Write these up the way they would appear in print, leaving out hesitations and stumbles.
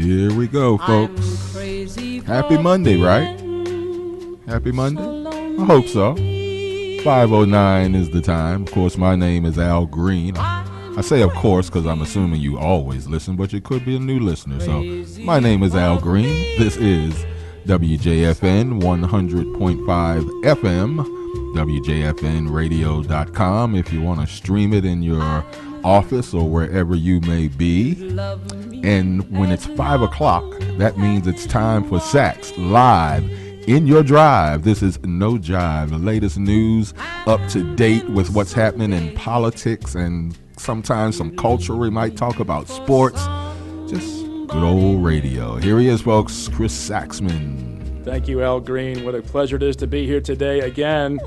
Here we go, folks. Happy Monday, right? Happy Monday? I hope so. 5:09 is the time. Of course, my name is Al Green. I say of course because I'm assuming you always listen, but you could be a new listener. So my name is Al Green. This is WJFN 100.5 FM, WJFNradio.com if you want to stream it in your office or wherever you may be. And when it's 5 o'clock, that means it's time for SAX live in your drive. This is No Jive, the latest news up to date with what's happening in politics and sometimes some culture. We might talk about sports. Just good old radio. Here he is, folks, Chris Saxman. Thank you, Al Green. What a pleasure it is to be here today again.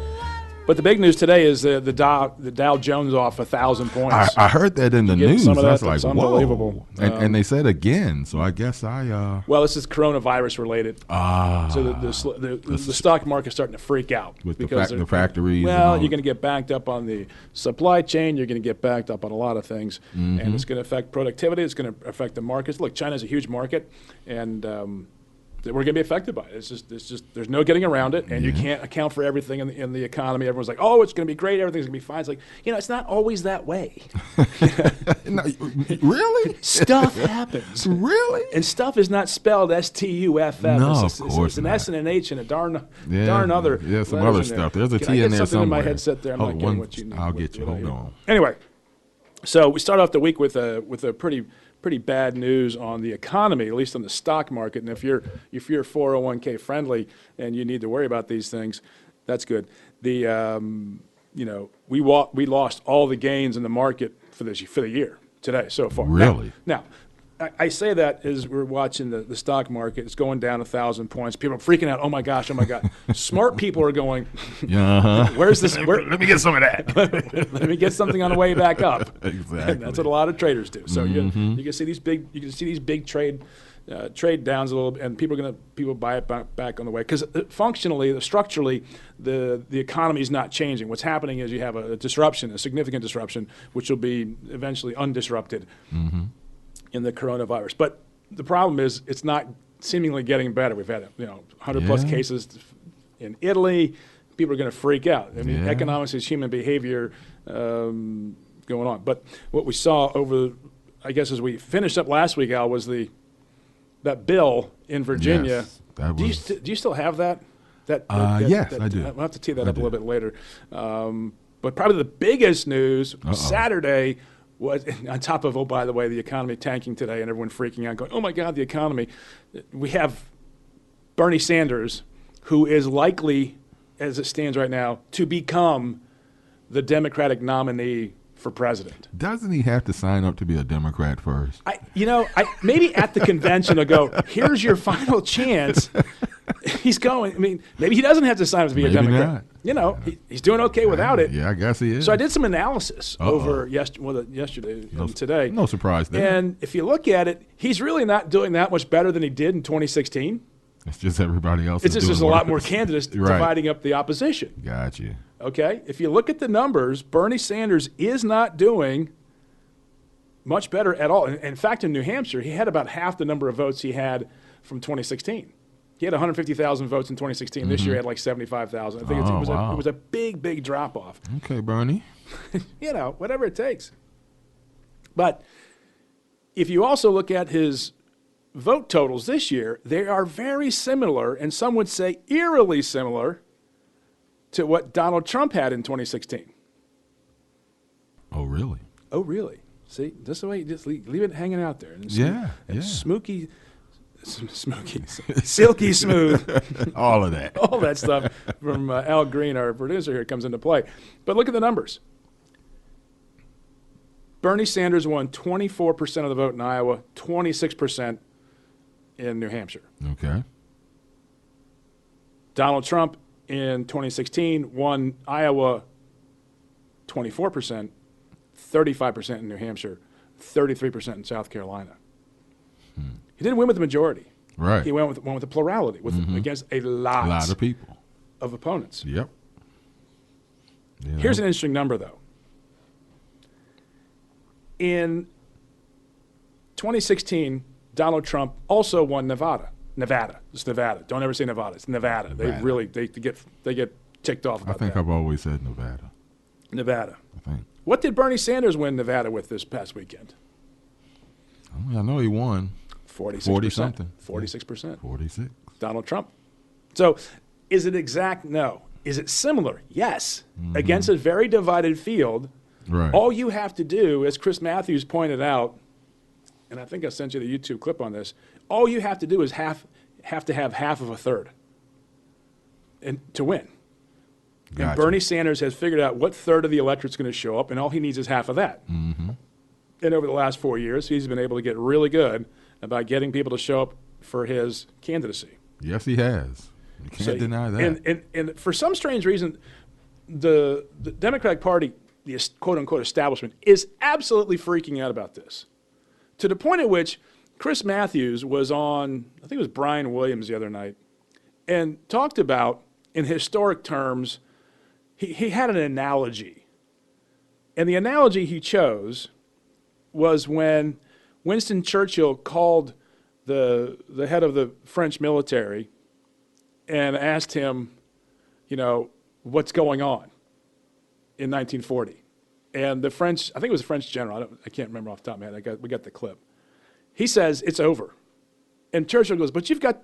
But the big news today is the Dow Jones off 1,000 points. I heard that in the news. Some of that, I was like, unbelievable. Whoa. And they said again, so I guess Well, this is coronavirus related. So the stock market's starting to freak out. With the factories. Well, you're going to get backed up on the supply chain. You're going to get backed up on a lot of things. Mm-hmm. And it's going to affect productivity. It's going to affect the markets. Look, China's a huge market. And we're going to be affected by it. It's just there's no getting around it, and you can't account for everything in the economy. Everyone's like, oh, it's going to be great, everything's going to be fine. It's like, it's not always that way. No, really? Stuff happens. Really? And stuff is not spelled S-T-U-F-F. No, of course it's an not. S and an H and a darn other. Yeah, some other stuff. There's a T in there somewhere. I get something in my headset there. I'm not getting what you need. I'll get you. Hold on. Anyway, so we start off the week with a pretty bad news on the economy, at least on the stock market. And if you're 401k friendly and you need to worry about these things, that's good. We lost all the gains in the market for the year today so far. Really? Now I say that as we're watching the stock market. It's going down 1,000 points. People are freaking out. Oh my gosh. Smart people are going, where's this? Let me get some of that. Let me get something on the way back up. Exactly. And that's what a lot of traders do. So you can see these big trade downs a little bit, and people buy it back on the way because functionally, structurally, the economy is not changing. What's happening is you have a significant disruption, which will be eventually undisrupted in the coronavirus. But the problem is it's not seemingly getting better. We've had 100 plus cases in Italy. People are going to freak out. I mean, economics is human behavior going on. But what we saw as we finished up last week, Al, was that bill in Virginia. Yes, do you still have that? Yes, I do. I'll have to tee that up a little bit later. But probably the biggest news Saturday was, on top of, by the way, the economy tanking today and everyone freaking out, going, oh, my God, the economy. We have Bernie Sanders, who is likely, as it stands right now, to become the Democratic nominee for president. Doesn't he have to sign up to be a Democrat first? Maybe at the convention they'll go, here's your final chance. He's going. I mean, maybe he doesn't have to sign up to be a Democrat. Not. He's doing okay without it. Yeah, I guess he is. So I did some analysis over yesterday and today. No surprise there. And if you look at it, he's really not doing that much better than he did in 2016. It's just everybody else. It's just a lot more candidates dividing up the opposition. Got you. Okay? If you look at the numbers, Bernie Sanders is not doing much better at all. In fact, in New Hampshire, he had about half the number of votes he had from 2016. He had 150,000 votes in 2016. This year he had like 75,000. I think it was a big, big drop-off. Okay, Bernie. Whatever it takes. But if you also look at his vote totals this year, they are very similar, and some would say eerily similar, to what Donald Trump had in 2016. Oh, really? Oh, really? See, this is the way you just leave it hanging out there. And silky smooth. All of that. All that stuff from Al Green, our producer here, comes into play. But look at the numbers. Bernie Sanders won 24% of the vote in Iowa, 26% in New Hampshire. Okay. Donald Trump in 2016 won Iowa 24%, 35% in New Hampshire, 33% in South Carolina. He didn't win with the majority. Right. He won with a plurality, against a lot of people, of opponents. Yep. Here's an interesting number, though. In 2016, Donald Trump also won Nevada. It's Nevada. Don't ever say Nevada. It's Nevada. They get ticked off about that. I think I've always said Nevada. Nevada. I think. What did Bernie Sanders win Nevada with this past weekend? I know he won. 46%. 40-something. 46%. 46. Donald Trump. So is it exact? No. Is it similar? Yes. Against a very divided field, right. All you have to do, as Chris Matthews pointed out, and I think I sent you the YouTube clip on this, all you have to do is have to have half of a third and to win. Gotcha. And Bernie Sanders has figured out what third of the electorate's going to show up, and all he needs is half of that. Mm-hmm. And over the last 4 years, he's been able to get really good about getting people to show up for his candidacy. Yes, he has. You can't deny that. And for some strange reason, the Democratic Party, the quote-unquote establishment, is absolutely freaking out about this, to the point at which Chris Matthews was on, I think it was Brian Williams the other night, and talked about, in historic terms, he had an analogy. And the analogy he chose was when Winston Churchill called the head of the French military and asked him, what's going on in 1940. And the French, I think it was a French general, I can't remember off the top of my head, we got the clip. He says, it's over. And Churchill goes, but you've got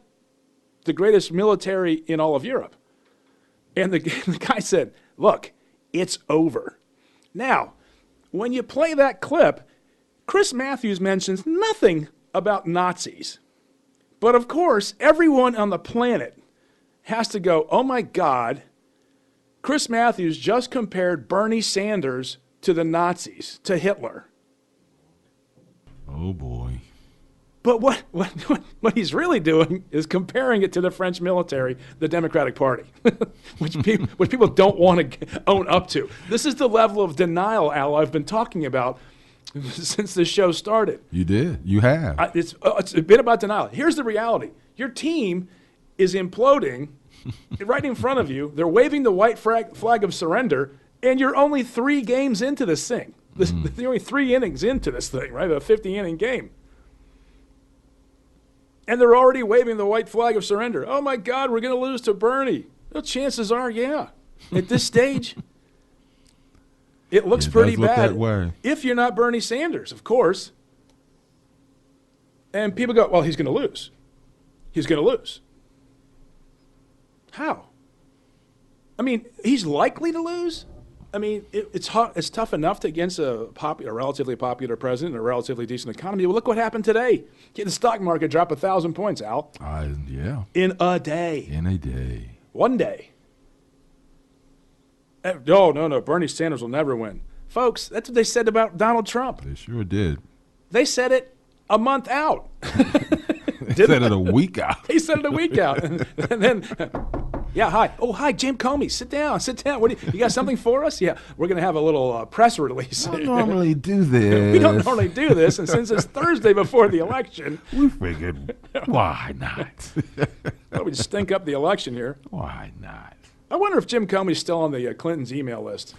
the greatest military in all of Europe. And the guy said, look, it's over. Now, when you play that clip, Chris Matthews mentions nothing about Nazis. But of course, everyone on the planet has to go, oh my God, Chris Matthews just compared Bernie Sanders to the Nazis, to Hitler. Oh boy. But what he's really doing is comparing it to the French military, the Democratic Party, which people don't want to own up to. This is the level of denial, Al, I've been talking about since this show started. You did. You have. It's a bit about denial. Here's the reality. Your team is imploding right in front of you. They're waving the white flag of surrender, and you're only 3 games into this thing. You're only 3 innings into this thing, right? A 50-inning game. And they're already waving the white flag of surrender. Oh, my God, we're going to lose to Bernie. Well, chances are, yeah. At this stage, it looks pretty bad. That way. If you're not Bernie Sanders, of course. And people go, well, he's going to lose. He's going to lose. How? I mean, he's likely to lose. I mean, it's tough enough to against a relatively popular president and a relatively decent economy. Well, look what happened today. The stock market dropped 1,000 points, Al. Yeah. In a day. In a day. One day. No. Bernie Sanders will never win. Folks, that's what they said about Donald Trump. They sure did. They said it a month out. They said it a week out. They said it a week out. And then... Yeah, hi. Oh, hi, Jim Comey. Sit down. You got something for us? Yeah, we're going to have a little press release. I don't normally do this. We don't normally do this, and since it's Thursday before the election... We figured, why not? Well, we just stink up the election here. Why not? I wonder if Jim Comey's still on the Clinton's email list.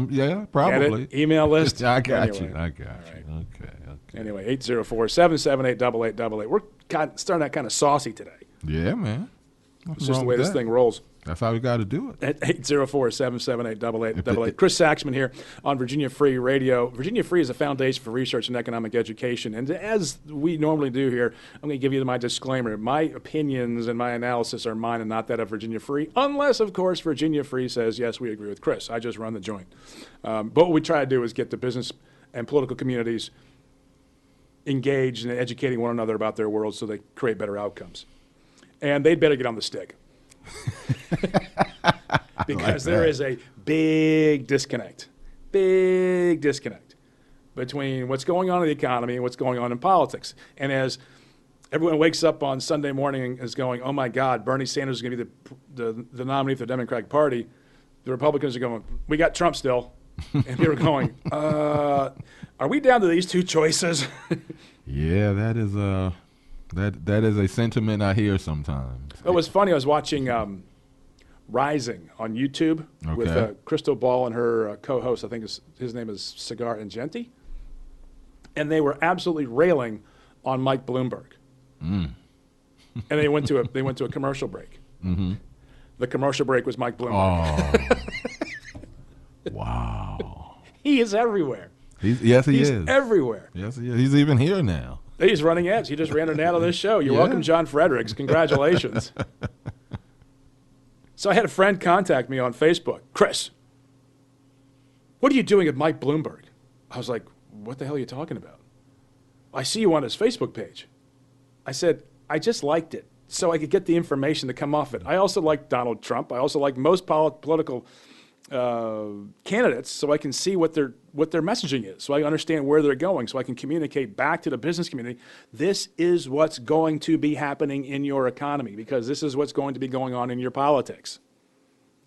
Yeah, probably. Email list? I got you. Right. Okay. Anyway, 804-778-8888. We're starting out kind of saucy today. Yeah, man. It's just the way this thing rolls. That's how we got to do it. At 804-778-8888. Chris Saxman here on Virginia Free Radio. Virginia Free is a foundation for research and economic education. And as we normally do here, I'm going to give you my disclaimer. My opinions and my analysis are mine and not that of Virginia Free, unless, of course, Virginia Free says, yes, we agree with Chris. I just run the joint. But what we try to do is get the business and political communities engaged in educating one another about their world so they create better outcomes. And they'd better get on the stick. Because there is a big disconnect between what's going on in the economy and what's going on in politics. And as everyone wakes up on Sunday morning and is going, oh my God, Bernie Sanders is going to be the nominee for the Democratic Party, the Republicans are going, we got Trump still. And people are going, are we down to these 2 choices? Yeah, that is That is a sentiment I hear sometimes. It was funny. I was watching Rising on YouTube with Crystal Ball and her co-host. I think his name is Cigar Argenti. And they were absolutely railing on Mike Bloomberg. And they went to a commercial break. Mm-hmm. The commercial break was Mike Bloomberg. Oh. Wow. He is everywhere. He's everywhere. Yes, he is. He's even here now. He's running ads. He just ran an ad on this show. You're welcome, John Fredericks. Congratulations. So I had a friend contact me on Facebook. Chris, what are you doing at Mike Bloomberg? I was like, what the hell are you talking about? I see you on his Facebook page. I said, I just liked it so I could get the information to come off it. I also like Donald Trump. I also like most political candidates, so I can see what their messaging is, so I understand where they're going, so I can communicate back to the business community. This is what's going to be happening in your economy, because this is what's going to be going on in your politics.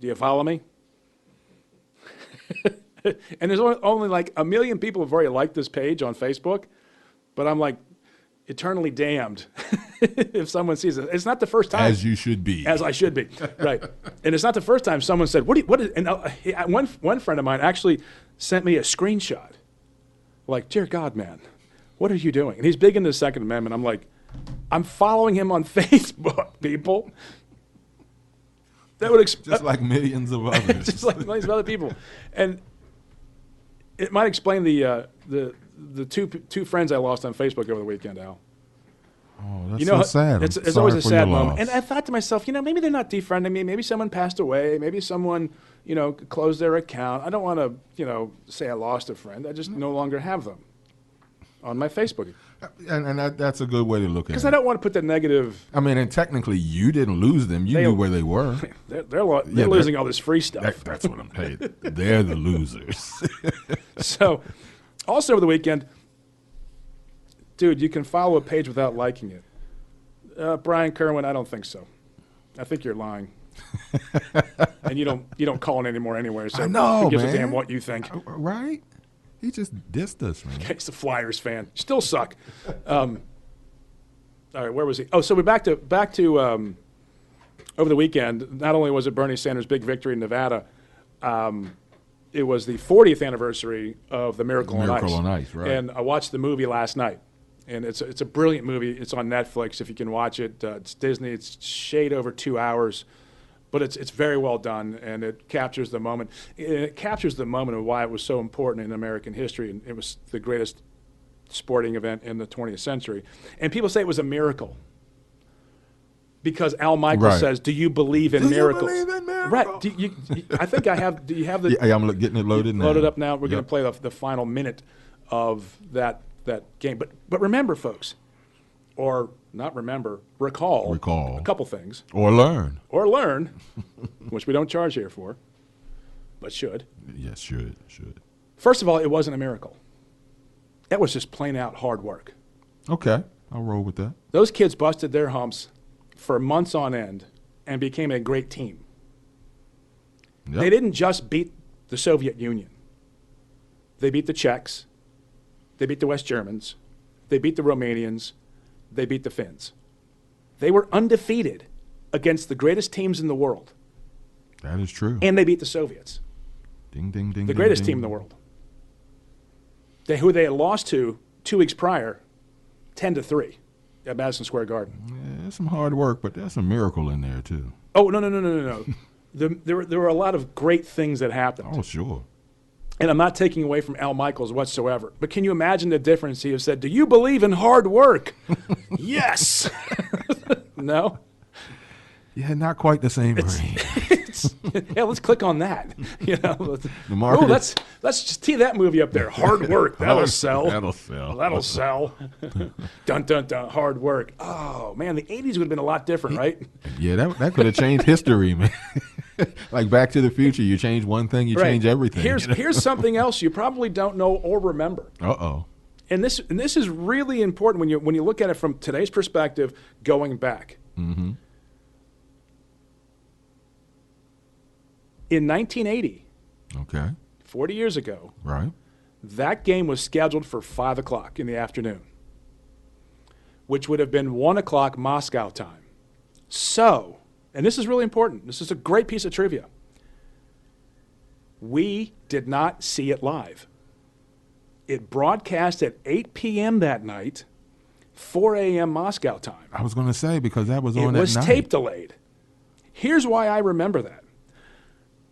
Do you follow me? And there's only like 1 million people who've already liked this page on Facebook, but I'm like eternally damned if someone sees it. It's not the first time. As you should be. As I should be, right. And it's not the first time someone said, what is, and one friend of mine actually sent me a screenshot. Like, dear God, man, what are you doing? And he's big into the Second Amendment. I'm like, I'm following him on Facebook, people. That would just like millions of others. Just like millions of other people. And it might explain the two friends I lost on Facebook over the weekend, Al. Oh, that's so sad. It's always a sad moment. And I thought to myself, maybe they're not defriending me. Maybe someone passed away. Maybe someone, closed their account. I don't want to, say I lost a friend. I just no longer have them on my Facebook. And that's a good way to look at it. Because I don't want to put the negative. I mean, and technically, you didn't lose them. You knew where they were. They're losing all this free stuff. That's what I'm saying. They're the losers. So, also over the weekend, dude, you can follow a page without liking it. Brian Kerwin, I don't think so. I think you're lying. And you don't call it anymore anyway. So I know, who gives man. a damn what you think? Right? He just dissed us, man. He's a Flyers fan. Still suck. All right, where was he? Oh, so we're back to over the weekend. Not only was it Bernie Sanders' big victory in Nevada, it was the 40th anniversary of the Miracle on Ice. Miracle on Ice, right? And I watched the movie last night, and it's a brilliant movie. It's on Netflix if you can watch it. It's Disney. It's shade over 2 hours. But it's very well done, and it captures the moment. It captures the moment of why it was so important in American history, and it was the greatest sporting event in the 20th century. And people say it was a miracle because Al Michaels says, "Do you believe in miracles?" Do you believe in miracles? Right. I think I have. Do you have the? Yeah, I'm getting it loaded now. Loaded up now. We're going to play the final minute of that game. But remember, folks, or not remember, recall a couple things. Or learn, which we don't charge here for, but should. Yes, should. First of all, it wasn't a miracle. That was just plain out hard work. Okay, I'll roll with that. Those kids busted their humps for months on end and became a great team. Yep. They didn't just beat the Soviet Union. They beat the Czechs. They beat the West Germans. They beat the Romanians. They beat the Finns. They were undefeated against the greatest teams in the world. That is true. And they beat the Soviets. Ding, ding, ding. The greatest team in the world. Who they had lost to 2 weeks prior, 10-3 at Madison Square Garden. Yeah, there's some hard work, but there's some miracle in there, too. Oh, no. There were a lot of great things that happened. Oh, sure. And I'm not taking away from Al Michaels whatsoever. But can you imagine the difference? He has said, "Do you believe in hard work?" Yes. No? Yeah, not quite the same. Yeah, let's click on that. The market. Let's just tee that movie up there. Hard work. That'll sell. That'll sell. Dun, dun, dun. Hard work. Oh, man, the 80s would have been a lot different, right? Yeah, that could have changed history, man. Like Back to the Future, you change one thing, you change everything. Here's something else you probably don't know or remember. Uh-oh. And this is really important when you look at it from today's perspective, going back. Mm-hmm. In 1980, okay, 40 years ago, right, that game was scheduled for 5 o'clock in the afternoon, which would have been 1 o'clock Moscow time. So, and this is really important, this is a great piece of trivia, we did not see it live. It broadcast at 8 p.m. that night. 4 a.m. Moscow time. I was going to say, because that was on that night. It was tape delayed. Here's why I remember that.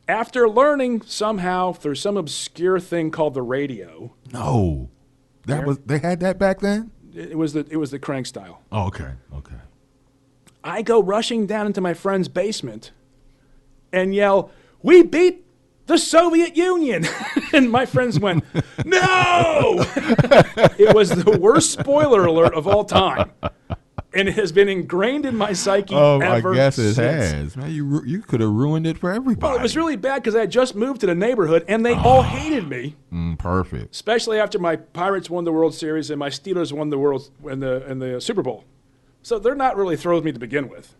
After learning somehow through some obscure thing called the radio. No. They had that back then? It was the crank style. Oh, okay. I go rushing down into my friend's basement and yell, "We beat the Soviet Union!" And my friends went, "No!" It was the worst spoiler alert of all time. And it has been ingrained in my psyche ever I guess it since. has. Man, you could have ruined it for everybody. Well, it was really bad because I had just moved to the neighborhood, and they all hated me. Perfect. Especially after my Pirates won the World Series and my Steelers won the World in the Super Bowl. So they're not really thrilled with me to begin with.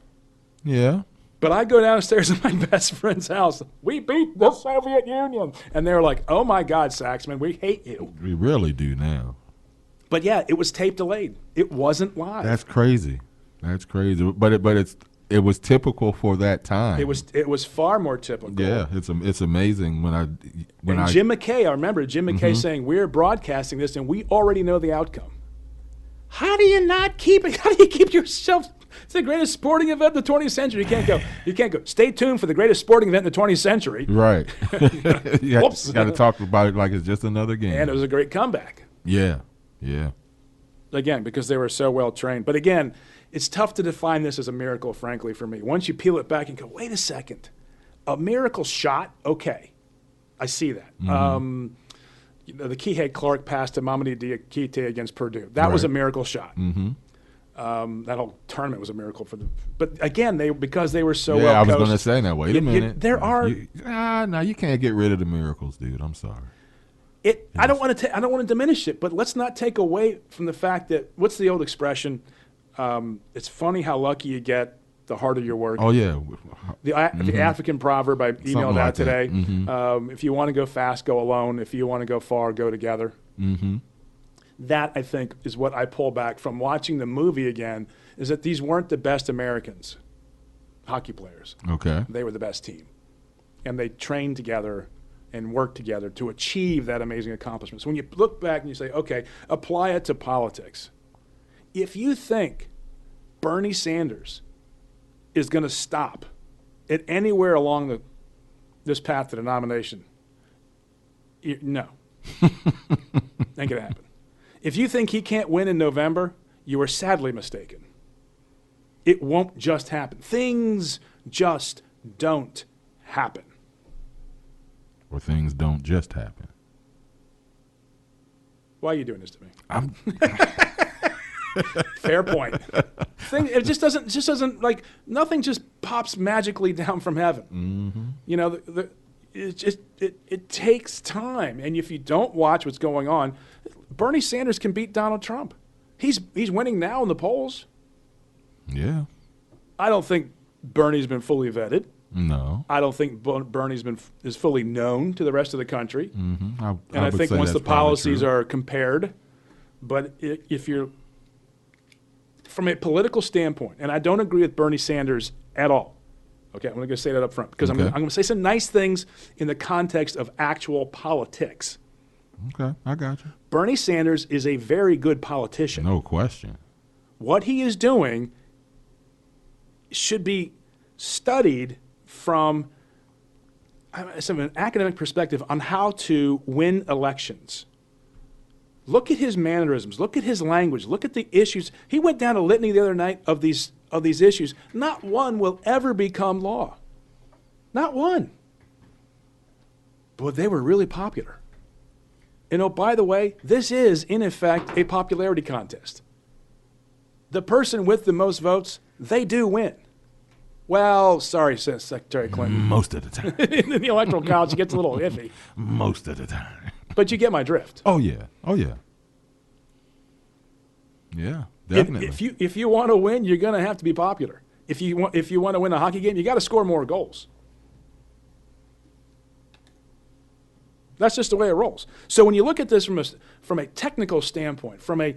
Yeah. But I go downstairs to my best friend's house. "We beat the Soviet Union." And they're like, "Oh, my God, Saxman, we hate you." We really do now. But, yeah, it was tape delayed. It wasn't live. That's crazy. But it was typical for that time. It was far more typical. Yeah, it's amazing when Jim McKay, I remember Jim McKay saying, "We're broadcasting this and we already know the outcome." How do you keep yourself? It's the greatest sporting event in the 20th century. You can't go. Stay tuned for the greatest sporting event in the 20th century. Right. You Whoops. got to talk about it like it's just another game. And it was a great comeback. Yeah. Again, because they were so well trained. But again, it's tough to define this as a miracle, frankly, for me. Once you peel it back and go, wait a second, a miracle shot? Okay, I see that. The Kihei Clark pass to Mamadi Diakite against Purdue. That was a miracle shot. That whole tournament was a miracle for them. But again, because they were so well coached. I was going to say now. Wait a minute. No, you can't get rid of the miracles, dude. I'm sorry. I don't want to diminish it, but let's not take away from the fact that what's the old expression? It's funny how lucky you get, the harder you work. Oh yeah. The African proverb, I emailed out today. If you want to go fast, go alone. If you want to go far, go together. That, I think, is what I pull back from watching the movie again, is that these weren't the best Americans hockey players. Okay. They were the best team. And they trained together and work together to achieve that amazing accomplishment. So when you look back and you say, okay, apply it to politics. If you think Bernie Sanders is going to stop at anywhere along this path to the nomination, no. Ain't going to happen. If you think he can't win in November, you are sadly mistaken. It won't just happen. Things just don't happen. Or things don't just happen. Why are you doing this to me? Fair point. It just doesn't like nothing just pops magically down from heaven. You know, it takes time, and if you don't watch what's going on, Bernie Sanders can beat Donald Trump. He's winning now in the polls. Yeah. I don't think Bernie's been fully vetted. No. I don't think Bernie's is fully known to the rest of the country. I think once the policies are compared, but if you're from a political standpoint, and I don't agree with Bernie Sanders at all. Okay, I'm going to say that up front because I'm going to say some nice things in the context of actual politics. Okay, I got you. Bernie Sanders is a very good politician. No question. What he is doing should be studied from an academic perspective on how to win elections. Look at his mannerisms. Look at his language. Look at the issues. He went down a litany the other night of these issues. Not one will ever become law. Not one. But they were really popular. And oh, by the way, this is, in effect, a popularity contest. The person with the most votes, they do win. Well, sorry, says Secretary Clinton. Most of the time. In the Electoral College, it gets a little iffy. Most of the time. But you get my drift. Oh, yeah. Yeah, definitely. If you want to win, you're going to have to be popular. If you want to win a hockey game, you got to score more goals. That's just the way it rolls. So when you look at this from a technical standpoint, from a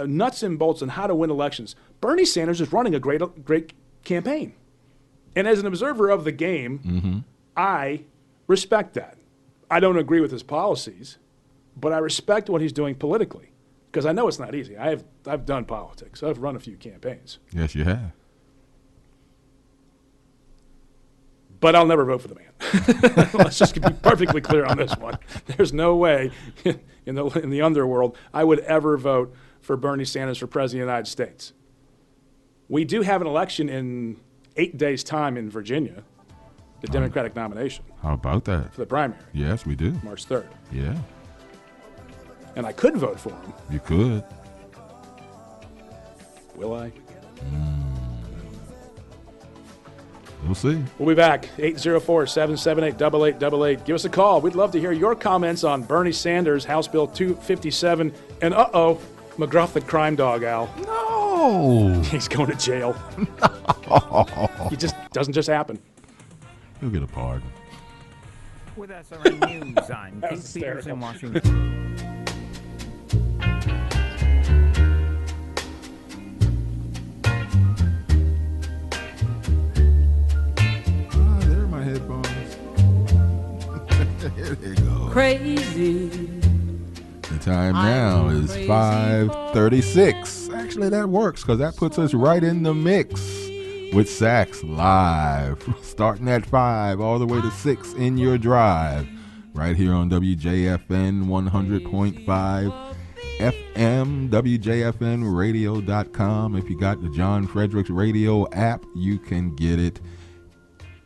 nuts and bolts on how to win elections, Bernie Sanders is running a great campaign. And as an observer of the game, I respect that. I don't agree with his policies, but I respect what he's doing politically because I know it's not easy. I've done politics. I've run a few campaigns. Yes, you have. But I'll never vote for the man. Let's just be perfectly clear on this one. There's no way in the underworld I would ever vote for Bernie Sanders for president of the United States. We do have an election in 8 days' time in Virginia, the Democratic nomination. How about that? For the primary. Yes, we do. March 3rd. Yeah. And I could vote for him. You could. Will I? We'll see. We'll be back. 804-778-8888. Give us a call. We'd love to hear your comments on Bernie Sanders, House Bill 257, and McGruff the crime dog, Al. No. He's going to jail. No. It just doesn't just happen. He'll get a pardon. With SRN News, I'm Pete Peters hysterical. in Washington. There are my headphones. Here they go. Crazy. The time now is 5:36. Actually, that works because that puts us right in the mix with SAX live, starting at 5 all the way to 6 in your drive, right here on WJFN 100.5 FM, WJFNradio.com. If you got the John Fredericks Radio app, you can get it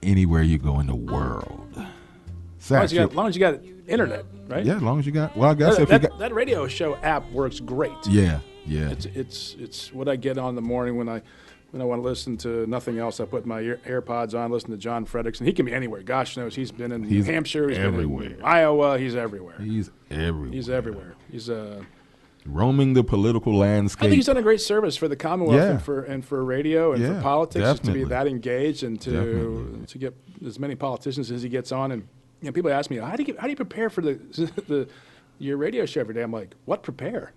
anywhere you go in the world. As long as you got internet, right? Yeah, as long as you got. Well, I guess if you got that radio show app works great. Yeah. It's what I get on the morning when I want to listen to nothing else. I put my AirPods on, listen to John Fredericks, and he can be anywhere. Gosh knows he's been in New Hampshire, he's everywhere. been in Iowa, he's everywhere. He's everywhere. He's roaming the political landscape. I think he's done a great service for the Commonwealth and for radio and for politics, just to be that engaged and to get as many politicians as he gets on. And people ask me, how do you prepare for your radio show every day? I'm like, what prepare?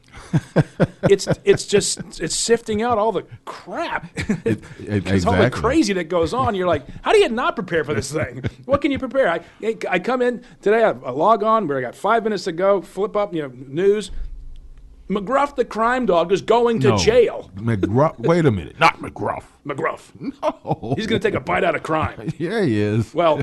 it's sifting out all the crap. It's all the crazy that goes on. You're like, how do you not prepare for this thing? What can you prepare? I come in today, I log on where I got 5 minutes to go, flip up, news. McGruff the crime dog is going to jail. McGruff, wait a minute, not McGruff. McGruff. No. He's going to take a bite out of crime. Yeah, he is. Well,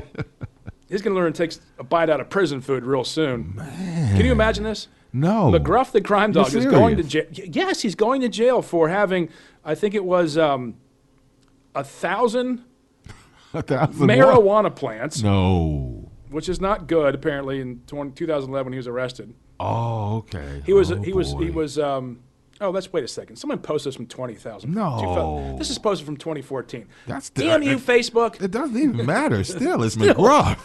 he's going to learn to take a bite out of prison food real soon. Man. Can you imagine this? No. McGruff the crime dog is going to jail. Yes, he's going to jail for having, I think it was 1,000 marijuana plants. No. Which is not good, apparently, in 2011 when he was arrested. Oh, okay. He was. Wait a second. Someone posted this from 20,000. No. This is posted from 2014. Damn you, Facebook. It doesn't even matter. Still, it's McGruff.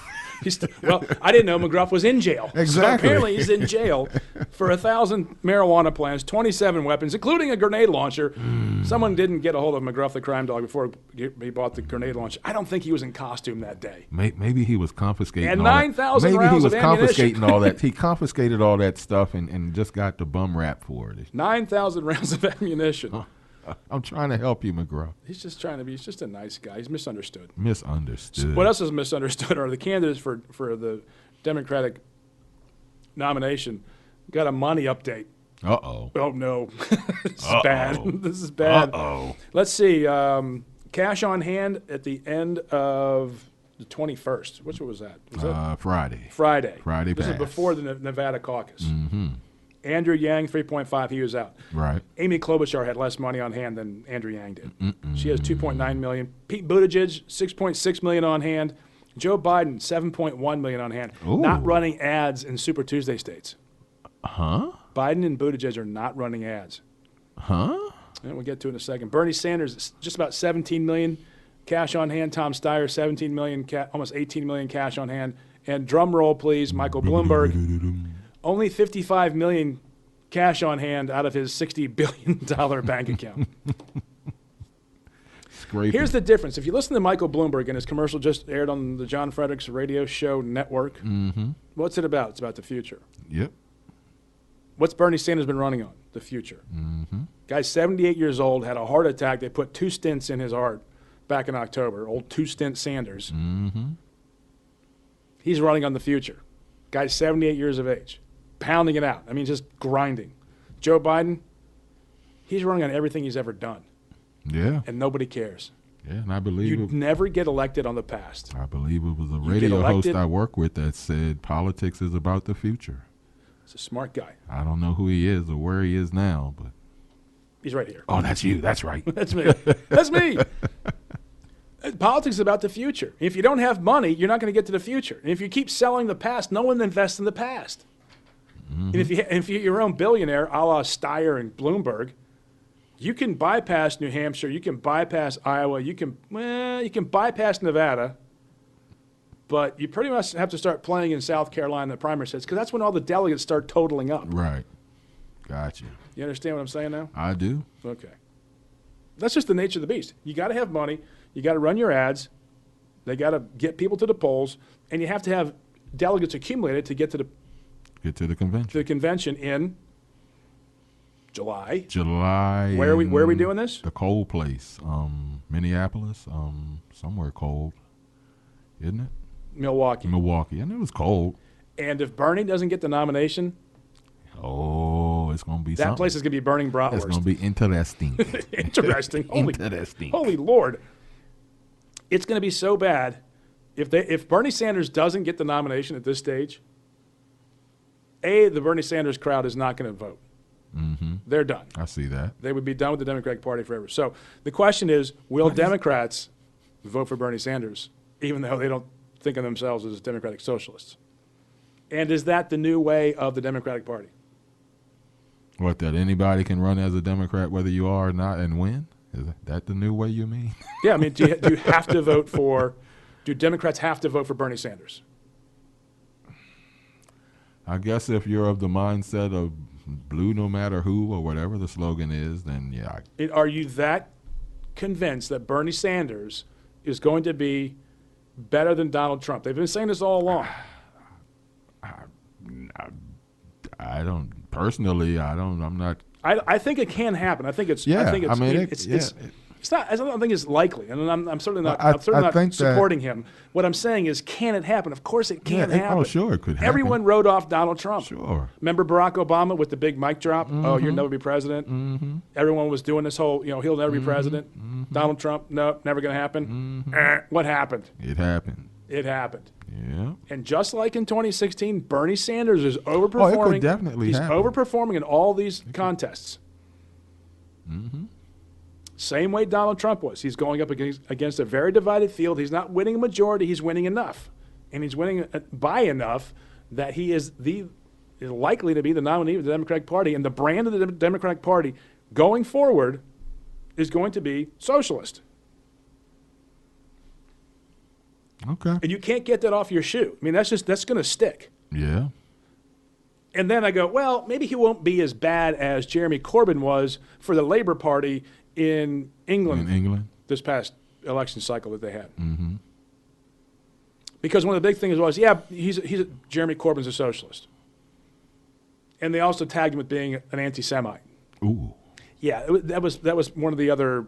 I didn't know McGruff was in jail. Exactly. So apparently he's in jail for 1,000 marijuana plants, 27 weapons, including a grenade launcher. Someone didn't get a hold of McGruff the crime dog before he bought the grenade launcher. I don't think he was in costume that day. Maybe he was confiscating and all 9,000 that. rounds Maybe he was of confiscating ammunition. all that. He confiscated all that stuff and just got the bum rap for it. 9,000 rounds of ammunition. I'm trying to help you, McGruff. He's just a nice guy. He's misunderstood. Misunderstood. What else is misunderstood are the candidates for the Democratic nomination got a money update. Uh-oh. Oh, no. This is bad. This is bad. Uh-oh. Let's see. Cash on hand at the end of the 21st. Which one was that? Was that Friday. Friday. This passed. is before the Nevada caucus. Mm-hmm. Andrew Yang, 3.5, he was out. Right. Amy Klobuchar had less money on hand than Andrew Yang did. She has 2.9 million. Pete Buttigieg, 6.6 million on hand. Joe Biden, 7.1 million on hand. Ooh. Not running ads in Super Tuesday states. Huh? Biden and Buttigieg are not running ads. Huh? And we'll get to it in a second. Bernie Sanders, just about 17 million cash on hand. Tom Steyer, 17 million, almost 18 million cash on hand. And drum roll, please, Michael Bloomberg. Only 55 million cash on hand out of his $60 billion bank account. Here's the difference. If you listen to Michael Bloomberg, and his commercial just aired on the John Fredericks Radio Show Network, what's it about? It's about the future. Yep. What's Bernie Sanders been running on? The future. Guy's 78 years old, had a heart attack. They put 2 stents in his heart back in October, old 2-stent Sanders. He's running on the future. Guy's 78 years of age. Pounding it out. I mean, just grinding. Joe Biden, he's running on everything he's ever done. Yeah. And nobody cares. Yeah, and I believe You'd never get elected on the past. I believe it was a radio host I work with that said politics is about the future. He's a smart guy. I don't know who he is or where he is now, but he's right here. Oh, that's you. That's right. That's me. That's me. Politics is about the future. If you don't have money, you're not going to get to the future. And if you keep selling the past, no one invests in the past. And if you're your own billionaire, a la Steyer and Bloomberg, you can bypass New Hampshire, you can bypass Iowa, you can bypass Nevada, but you pretty much have to start playing in South Carolina in the primary states because that's when all the delegates start totaling up. Right. Gotcha. You understand what I'm saying now? I do. Okay. That's just the nature of the beast. You got to have money. You got to run your ads. They got to get people to the polls, and you have to have delegates accumulated to get to the convention. To the convention in July. Where are we doing this? The cold place, Minneapolis, somewhere cold, isn't it? Milwaukee, and it was cold. And if Bernie doesn't get the nomination, it's gonna be that place is gonna be burning bratwurst. It's gonna be interesting. Interesting. Interesting. Holy Lord! It's gonna be so bad if Bernie Sanders doesn't get the nomination at this stage. The Bernie Sanders crowd is not going to vote. They're done. I see that. They would be done with the Democratic Party forever. So the question is, will Democrats vote for Bernie Sanders, even though they don't think of themselves as Democratic Socialists? And is that the new way of the Democratic Party? What, that anybody can run as a Democrat, whether you are or not, and win? Is that the new way you mean? Yeah, I mean, do you have to vote for, do Democrats have to vote for Bernie Sanders? I guess if you're of the mindset of blue no matter who or whatever the slogan is, then yeah. Are you that convinced that Bernie Sanders is going to be better than Donald Trump? They've been saying this all along. I don't personally. I'm not. I think it can happen. I think it's. Yeah. It's not. I don't think it's likely, and I'm certainly not. I'm certainly not supporting him. What I'm saying is, can it happen? Of course, it can happen. Oh, sure, it could happen. Everyone wrote off Donald Trump. Sure. Remember Barack Obama with the big mic drop? Oh, you'll never be president. Everyone was doing this whole, he'll never be president. Donald Trump, no, never going to happen. What happened? It happened. It happened. Yeah. And just like in 2016, Bernie Sanders is overperforming. Oh, it could definitely happen. He's overperforming in all these contests. Same way Donald Trump was. He's going up against a very divided field. He's not winning a majority. He's winning enough. And he's winning by enough that he is likely to be the nominee of the Democratic Party. And the brand of the Democratic Party going forward is going to be socialist. Okay. And you can't get that off your shoe. I mean, that's going to stick. Yeah. And then I go, well, maybe he won't be as bad as Jeremy Corbyn was for the Labour Party in England. This past election cycle that they had. Because one of the big things was, Jeremy Corbyn's a socialist. And they also tagged him with being an anti-Semite. Ooh. Yeah, that was one of the other.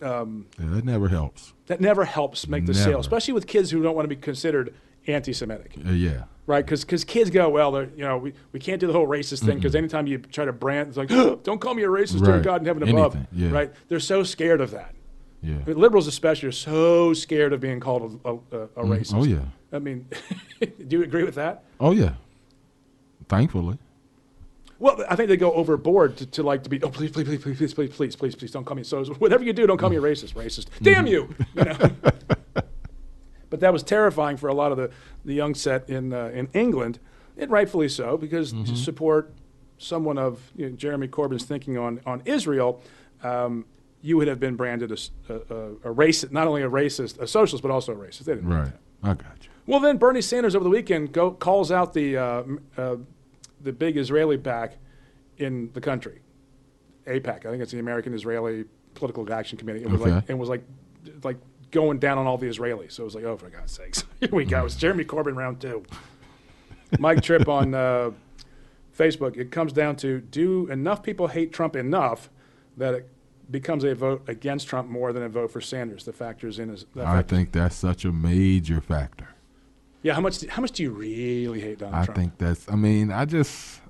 That never helps. That never helps make the sale, especially with kids who don't want to be considered anti-Semitic. Yeah. Right, because kids go, well, we can't do the whole racist thing because anytime you try to brand, it's like, don't call me a racist, dear God in heaven above. Right? They're so scared of that. Yeah. I mean, liberals especially are so scared of being called a racist. Oh, yeah. I mean, do you agree with that? Oh, yeah. Thankfully. Well, I think they go overboard to be, please, don't call me so. Whatever you do, don't call me a racist. Damn you! But that was terrifying for a lot of the young set in England, and rightfully so, because to support someone of Jeremy Corbyn's thinking on Israel, you would have been branded a racist, not only a racist, a socialist, but also a racist. They didn't want that. I got you. Well, then Bernie Sanders over the weekend calls out the big Israeli PAC in the country, AIPAC. I think it's the American Israeli Political Action Committee. It was like going down on all the Israelis. So it was like, oh, for God's sakes. Here we go. It's Jeremy Corbyn round 2. Mike Tripp on Facebook. It comes down to, do enough people hate Trump enough that it becomes a vote against Trump more than a vote for Sanders? The factors in is. I think that's such a major factor. Yeah, how much do you really hate Donald Trump? I think that's. I mean, I just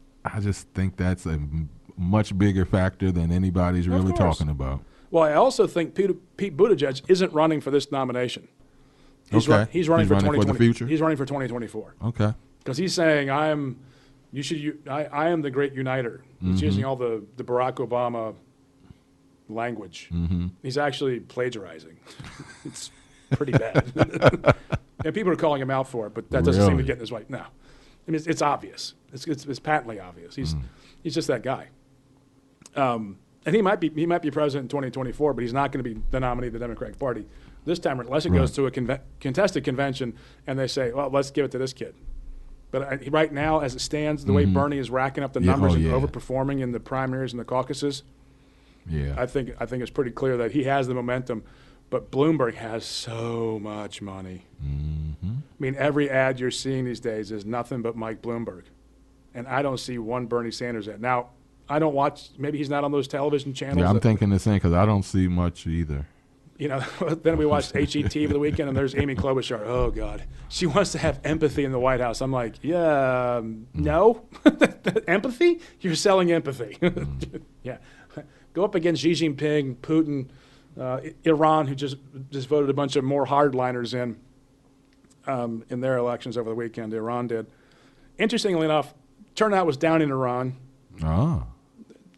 think that's a much bigger factor than anybody's really course. talking about. Well, I also think Pete Buttigieg isn't running for this nomination. He's running for 2020. For the future? He's running for 2024. Okay. Because he's saying, I am the great uniter. He's using all the Barack Obama language. He's actually plagiarizing. It's pretty bad. And people are calling him out for it, but that doesn't seem to get in his way. No. I mean, it's obvious. It's patently obvious. He's just that guy. And he might be president in 2024, but he's not going to be the nominee of the Democratic Party this time, unless it goes to a contested convention and they say, well, let's give it to this kid. But right now, as it stands, the way Bernie is racking up the numbers and overperforming in the primaries and the caucuses, I think it's pretty clear that he has the momentum. But Bloomberg has so much money. I mean, every ad you're seeing these days is nothing but Mike Bloomberg. And I don't see one Bernie Sanders ad. Now, I don't watch, maybe he's not on those television channels. Yeah, I'm thinking the same because I don't see much either. You know, then we watched HET over the weekend, and there's Amy Klobuchar. Oh, God. She wants to have empathy in the White House. I'm like, yeah, no? Empathy? You're selling empathy. Yeah. Go up against Xi Jinping, Putin, Iran, who just voted a bunch of more hardliners in their elections over the weekend. Iran did. Interestingly enough, turnout was down in Iran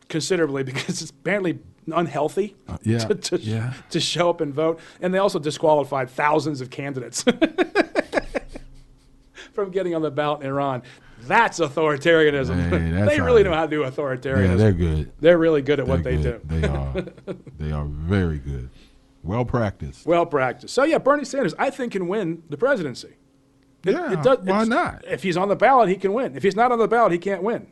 considerably because it's apparently unhealthy to show up and vote. And they also disqualified thousands of candidates from getting on the ballot in Iran. That's authoritarianism. Hey, they really know how to do authoritarianism. Yeah, they're good. They're really good at what they do. They are. They are very good. Well practiced. Well practiced. So, yeah, Bernie Sanders, I think, can win the presidency. Why not? If he's on the ballot, he can win. If he's not on the ballot, he can't win.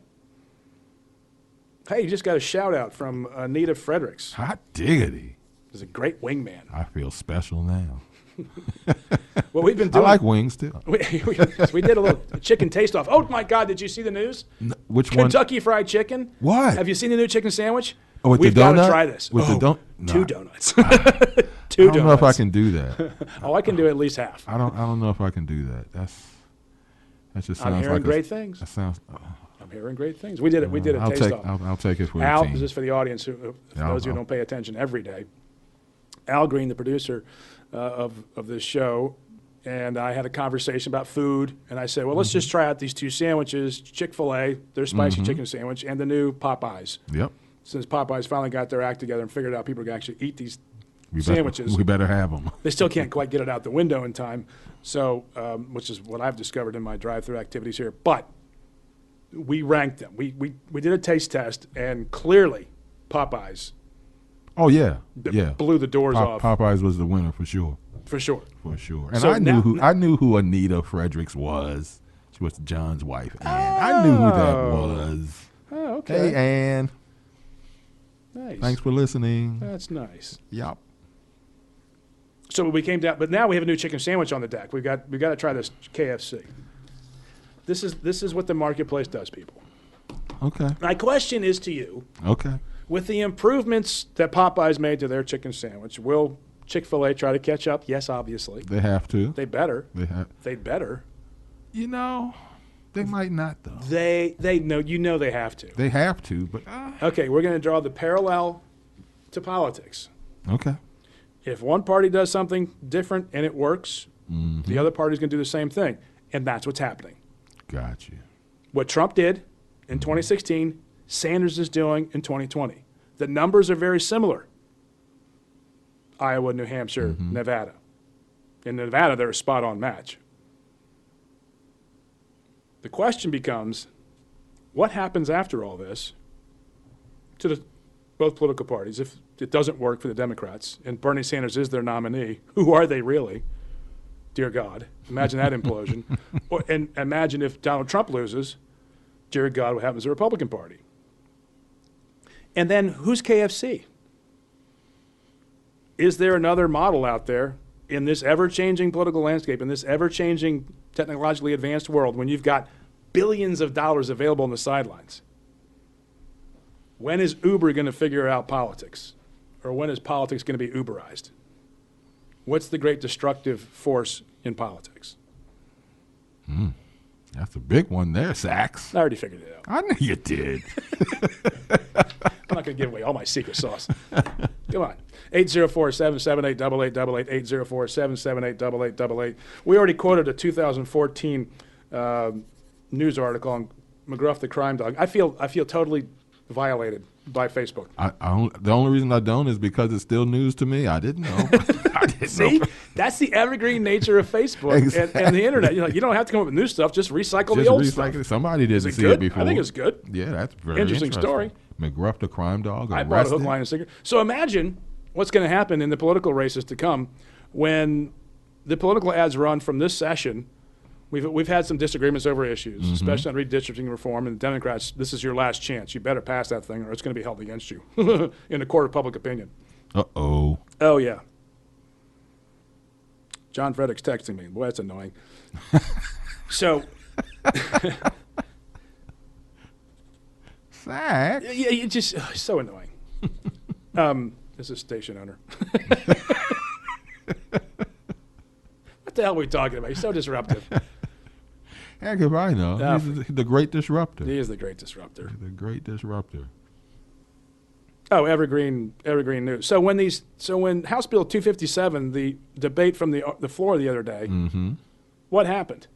Hey, you just got a shout-out from Anita Fredericks. Hot diggity. He's a great wingman. I feel special now. Well, we've been doing. I like wings too. We did a little chicken taste-off. Oh my God! Did you see the news? Which one? Kentucky Fried Chicken. What? Have you seen the new chicken sandwich? Oh, with We've the donut? got to try this. With the donut? No. 2 donuts. I don't know if I can do that. Oh, I can do at least half. I don't know if I can do that. That just sounds like I'm hearing great things. That sounds. I'm hearing great things. We did it. We did a taste-off. I'll take it for Al, the team. this is for the audience, for those who don't pay attention every day. Al Green, the producer of this show, and I had a conversation about food, and I said, well, let's just try out these 2 sandwiches, Chick-fil-A, their spicy chicken sandwich, and the new Popeyes. Yep. Since Popeyes finally got their act together and figured out people can actually eat these sandwiches. We better have them. They still can't quite get it out the window in time, so which is what I've discovered in my drive-through activities here. But we ranked them. We did a taste test, and clearly Popeyes blew the doors off. Popeyes was the winner for sure. For sure. For sure. And So I knew who Anita Fredericks was. She was John's wife, Ann. I knew who that was. Oh, okay. Hey, Ann. Nice. Thanks for listening. That's nice. Yep. So we came down, but now we have a new chicken sandwich on the deck. We got to try this KFC. This is what the marketplace does, people. Okay. My question is to you. Okay. With the improvements that Popeyes made to their chicken sandwich, will Chick-fil-A try to catch up? Yes, obviously. They have to. They better. They'd better. You know, they might not though. They know. You know they have to. They have to, but okay, we're going to draw the parallel to politics. Okay. If one party does something different and it works, the other party's going to do the same thing, and that's what's happening. Got you. What Trump did in 2016, Sanders is doing in 2020. The numbers are very similar. Iowa, New Hampshire, Nevada. In Nevada, they're a spot-on match. The question becomes, what happens after all this to both political parties if it doesn't work for the Democrats and Bernie Sanders is their nominee? Who are they really? Dear God, imagine that implosion. And imagine if Donald Trump loses, dear God, what happens to the Republican Party? And then who's KFC? Is there another model out there in this ever-changing political landscape, in this ever-changing technologically advanced world, when you've got billions of dollars available on the sidelines? When is Uber going to figure out politics? Or when is politics going to be Uberized? What's the great destructive force in politics? That's a big one there, SAX. I already figured it out. I knew you did. I'm not going to give away all my secret sauce. Come on. 804-778-8888, 804-778-8888. We already quoted a 2014 news article on McGruff the crime dog. I feel totally violated by Facebook. The only reason I don't is because it's still news to me. I didn't know. See? That's the evergreen nature of Facebook and the internet. You're like, you don't have to come up with new stuff. Just recycle the old stuff. Somebody didn't see good? it before. I think it's good. Yeah, that's very interesting story. McGruff the crime dog I arrested. bought a hook, line, and sinker. So imagine what's going to happen in the political races to come when the political ads run from this session. We've had some disagreements over issues, especially on redistricting reform. And the Democrats, this is your last chance. You better pass that thing, or it's going to be held against you in the court of public opinion. Uh-oh. Oh, yeah. John Fredericks texting me. Boy, that's annoying. So, SAX. yeah, you just so annoying. This is station owner. What the hell are we talking about? He's so disruptive. Heck if I know. He's the great disruptor. He is the great disruptor. The great disruptor. Oh, evergreen news. So when House Bill 257, the debate from the floor the other day, what happened?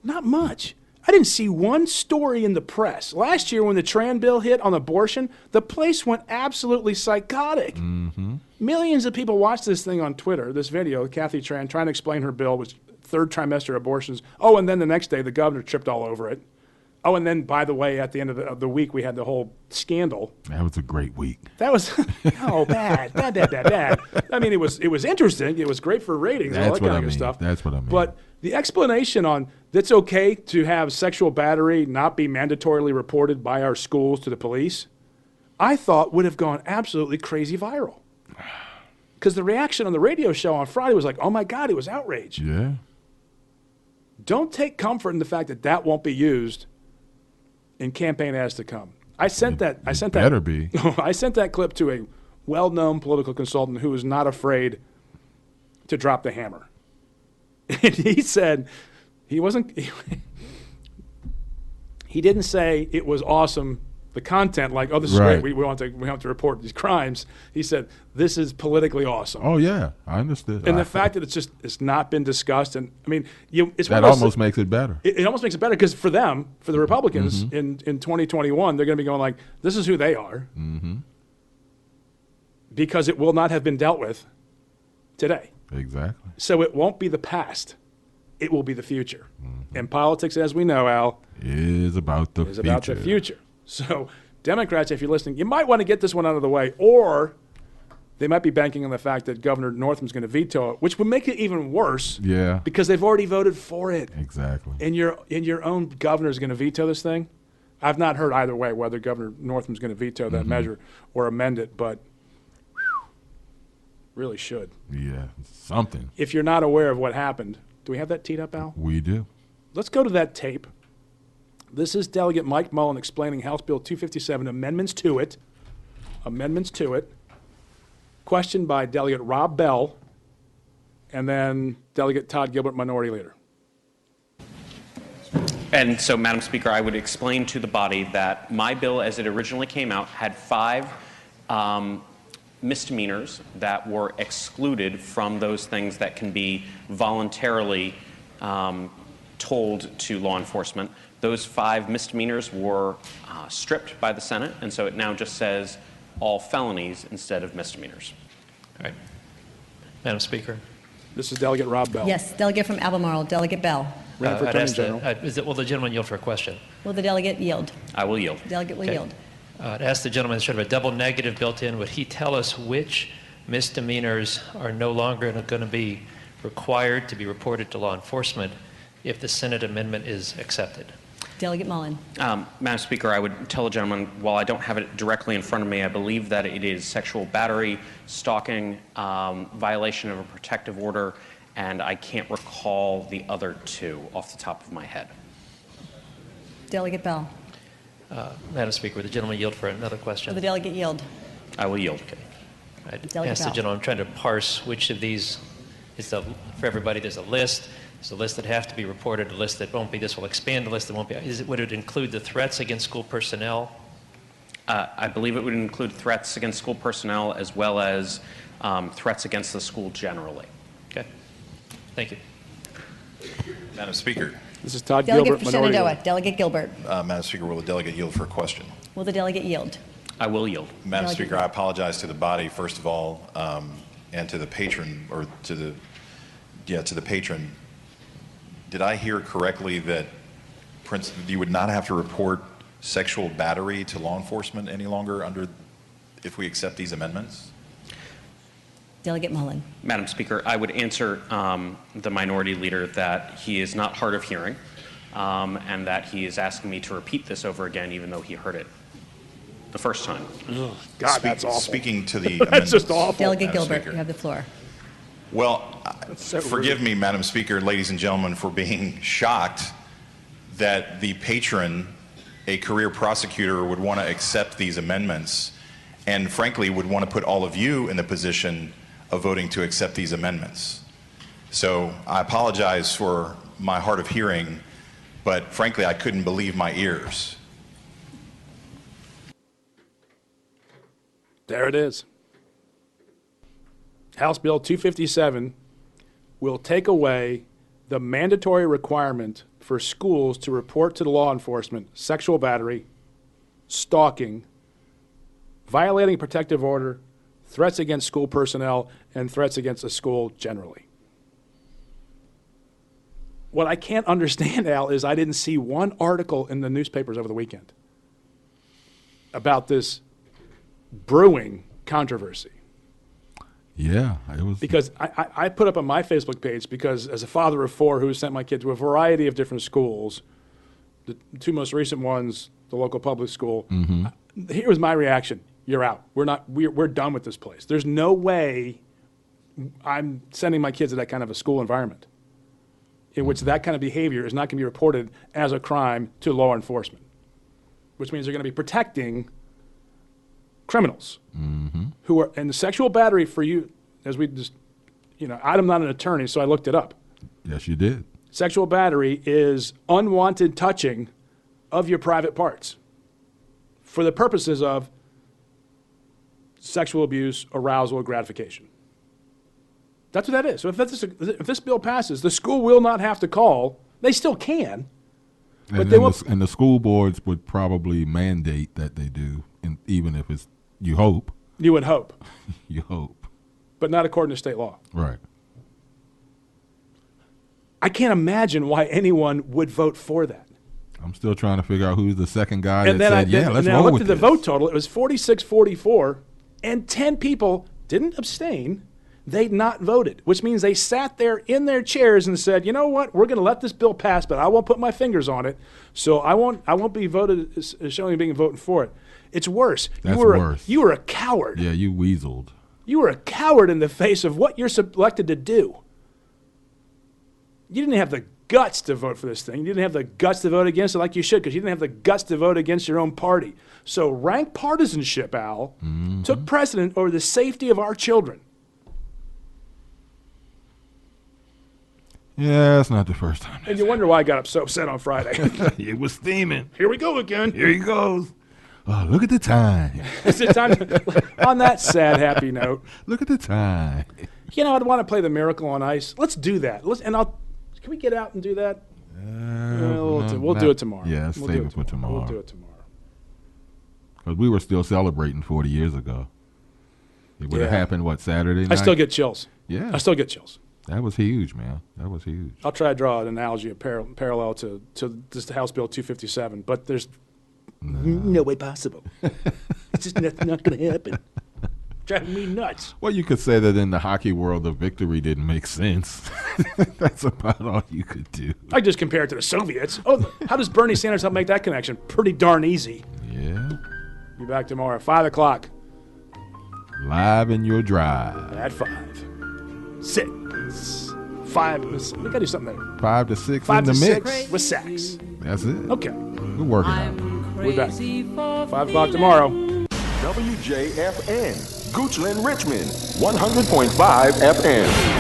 Not much. I didn't see one story in the press. Last year when the Tran bill hit on abortion, the place went absolutely psychotic. Millions of people watched this thing on Twitter, this video, Kathy Tran trying to explain her bill, was third trimester abortions. Oh, and then the next day the governor tripped all over it. Oh, and then, by the way, at the end of the week, we had the whole scandal. That was a great week. That was, bad. I mean, it was interesting. It was great for ratings and all that kind of stuff. That's what I mean. But the explanation on it's okay to have sexual battery not be mandatorily reported by our schools to the police, I thought would have gone absolutely crazy viral. Because the reaction on the radio show on Friday was like, oh, my God, it was outrage. Yeah. Don't take comfort in the fact that that won't be used in campaign ads to come. I sent that clip to a well-known political consultant who is not afraid to drop the hammer. And he said he didn't say it was awesome, the content, like, oh, this is great, we want to report these crimes. He said, this is politically awesome. Oh, yeah, I understood. And the fact that it's not been discussed, and I mean, that almost makes it better. It almost makes it better because for them, for the Republicans in 2021, they're going to be going like, this is who they are, because it will not have been dealt with today. Exactly. So it won't be the past. It will be the future. And politics, as we know, Al, is about the future. So Democrats, if you're listening, you might want to get this one out of the way, or they might be banking on the fact that Governor Northam's going to veto it, which would make it even worse. Yeah. Because they've already voted for it. Exactly. And your own governor is going to veto this thing. I've not heard either way whether Governor Northam's going to veto that measure or amend it, but really should. Yeah, something. If you're not aware of what happened, do we have that teed up, Al? We do. Let's go to that tape. This is Delegate Mike Mullen explaining House Bill 257, amendments to it, questioned by Delegate Rob Bell, and then Delegate Todd Gilbert, Minority Leader. And so, Madam Speaker, I would explain to the body that my bill, as it originally came out, had 5 misdemeanors that were excluded from those things that can be voluntarily told to law enforcement. Those 5 misdemeanors were stripped by the Senate, and so it now just says all felonies instead of misdemeanors. All right. Madam Speaker. This is Delegate Rob Bell. Yes, delegate from Albemarle, Delegate Bell. Will the gentleman yield for a question? Will the delegate yield? I will yield. Delegate will yield. To ask the gentleman, sort of a double negative built in, would he tell us which misdemeanors are no longer going to be required to be reported to law enforcement if the Senate amendment is accepted? Delegate Mullen. Madam Speaker, I would tell the gentleman, while I don't have it directly in front of me, I believe that it is sexual battery, stalking, violation of a protective order, and I can't recall the other 2 off the top of my head. Delegate Bell. Madam Speaker, would the gentleman yield for another question? Will the delegate yield? I will yield. Okay. I Delegate ask the Bell. gentleman, I'm trying to parse which of these is for everybody. There's a list. Is the list that have to be reported a list that won't be? This will expand the list that won't be. Would it include the threats against school personnel? I believe it would include threats against school personnel as well as threats against the school generally. Okay. Thank you. Madam Speaker. This is Todd Delegate Gilbert, for Minority Shenandoah. Leader. Delegate Gilbert. Madam Speaker, will the delegate yield for a question? Will the delegate yield? I will yield. Madam Delegate Speaker, I apologize to the body, first of all, and to the patron, or to the patron. Did I hear correctly that you would not have to report sexual battery to law enforcement any longer if we accept these amendments? Delegate Mullen. Madam Speaker, I would answer the Minority Leader that he is not hard of hearing and that he is asking me to repeat this over again even though he heard it the first time. God, that's awful. Speaking to the That's amendments. just awful. Delegate Madam Gilbert, Speaker. you have the floor. Well, so forgive me, Madam Speaker, ladies and gentlemen, for being shocked that the patron, a career prosecutor, would want to accept these amendments and frankly would want to put all of you in the position of voting to accept these amendments. So I apologize for my hard of hearing, but frankly I couldn't believe my ears. There it is. House Bill 257 will take away the mandatory requirement for schools to report to the law enforcement sexual battery, stalking, violating protective order, threats against school personnel, and threats against the school generally. What I can't understand, Al, is I didn't see one article in the newspapers over the weekend about this brewing controversy. Yeah, it was. Because I put up on my Facebook page, because as a father of four who sent my kid to a variety of different schools, the two most recent ones, the local public school, here was my reaction. You're out. We're done with this place. There's no way I'm sending my kids to that kind of a school environment in which that kind of behavior is not going to be reported as a crime to law enforcement, which means they're going to be protecting criminals who are, and the sexual battery for you, as we just, I'm not an attorney, so I looked it up. Yes, you did. Sexual battery is unwanted touching of your private parts for the purposes of sexual abuse, arousal, or gratification. That's what that is. So if this bill passes, the school will not have to call. They still can. But and the school boards would probably mandate that they do, and even if it's, you hope. You would hope. You hope. But not according to state law. Right. I can't imagine why anyone would vote for that. I'm still trying to figure out who's the second guy And that then said, let's I roll looked with at the this. vote total. It was 46-44, and 10 people didn't abstain. They not voted, which means they sat there in their chairs and said, you know what, we're going to let this bill pass, but I won't put my fingers on it, so I won't be voted as showing being voting for it. It's worse. That's worse. You were a coward. Yeah, you weaseled. You were a coward in the face of what you're selected to do. You didn't have the guts to vote for this thing. You didn't have the guts to vote against it like you should, because you didn't have the guts to vote against your own party. So rank partisanship, Al, took precedent over the safety of our children. Yeah, that's not the first time. And you wonder why I got so upset on Friday. It was steaming. Here we go again. Here he goes. Oh, look at the time. Is it time on that sad, happy note? Look at the time. I'd want to play the Miracle on Ice. Let's do that. Can we get out and do that? We'll do it tomorrow. Yeah, We'll save it for tomorrow. We'll do it tomorrow. Because we were still celebrating 40 years ago. It would have happened, Saturday night? I still get chills. Yeah. I still get chills. That was huge, man. That was huge. I'll try to draw an analogy, a parallel to this House Bill 257, but there's no way possible. It's just not going to happen. Driving me nuts. Well, you could say that in the hockey world, the victory didn't make sense. That's about all you could do. I just compare it to the Soviets. Oh, how does Bernie Sanders help make that connection? Pretty darn easy. Yeah. Be back tomorrow at 5 o'clock. Live in your drive. At 5. 6. 5. We got to do something there. 5 to 6 5 in the to mix. 6 with SAX. That's it. Okay. We're working on it. We're back. 5 o'clock tomorrow. WJFN, Goochland, Richmond, 100.5 FM.